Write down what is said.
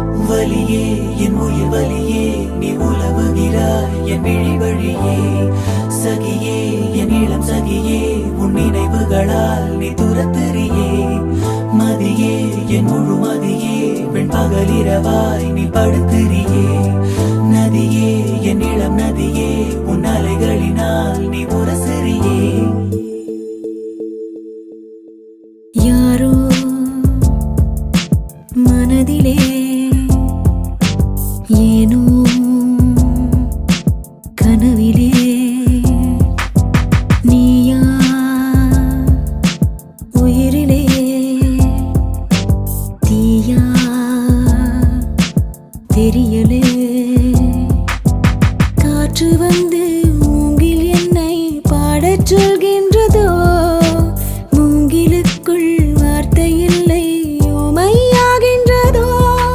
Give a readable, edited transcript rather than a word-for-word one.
வலியே என் உயிர் வலியே நீ உலவுகிறாய் என் விழி வழியே. சகியே என் இளம் சகியே உன் நினைவுகளால் நீ துரத்துறியே. மதியே என் முழு மதியே பெண் பகலிரவாய் நீ படுத்துறியே. நதியே என் இளம் நதியே உன் அலைகளினால் நீ